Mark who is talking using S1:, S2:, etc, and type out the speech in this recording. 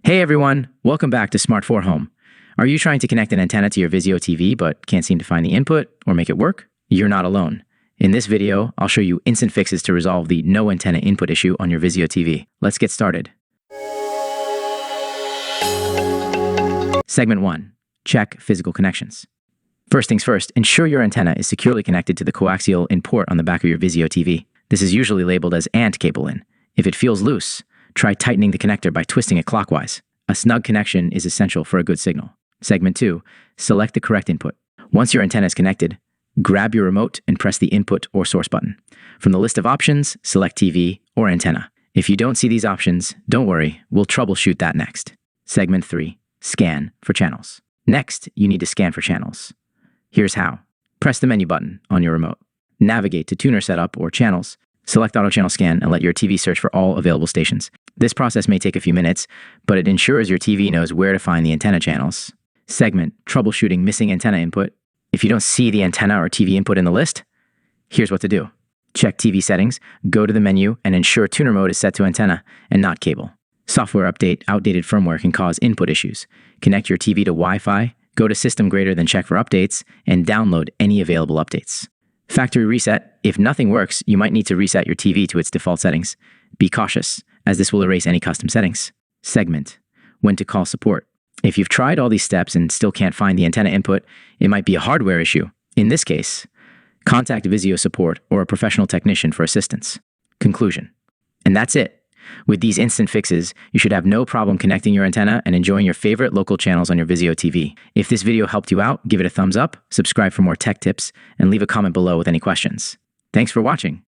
S1: Hey everyone, welcome back to Smart 4 Home. Are you trying to connect an antenna to your Vizio TV but can't seem to find the input or make it work? You're not alone. In this video, I'll show you instant fixes to resolve the no antenna input issue on your Vizio TV. Let's get started. Segment 1. Check physical connections. First things first, ensure your antenna is securely connected to the coaxial in port on the back of your Vizio TV. This is usually labeled as ANT cable in. If it feels loose, try tightening the connector by twisting it clockwise. A snug connection is essential for a good signal. Segment 2. Select the correct input. Once your antenna is connected, grab your remote and press the input or source button. From the list of options, select TV or antenna. If you don't see these options, don't worry, we'll troubleshoot that next. Segment 3. Scan for channels. Next, you need to scan for channels. Here's how. Press the menu button on your remote. Navigate to tuner setup or channels. Select auto channel scan and let your TV search for all available stations. This process may take a few minutes, but it ensures your TV knows where to find the antenna channels. Segment troubleshooting missing antenna input. If you don't see the antenna or TV input in the list, here's what to do. Check TV settings, go to the menu, and ensure tuner mode is set to antenna and not cable. Software update, outdated firmware can cause input issues. Connect your TV to Wi-Fi, go to system greater than check for updates, and download any available updates. Factory reset. If nothing works, you might need to reset your TV to its default settings. Be cautious, as this will erase any custom settings. Segment. When to call support. If you've tried all these steps and still can't find the antenna input, it might be a hardware issue. In this case, contact Vizio support or a professional technician for assistance. Conclusion. And that's it. With these instant fixes, you should have no problem connecting your antenna and enjoying your favorite local channels on your Vizio TV. If this video helped you out, give it a thumbs up, subscribe for more tech tips, and leave a comment below with any questions. Thanks for watching.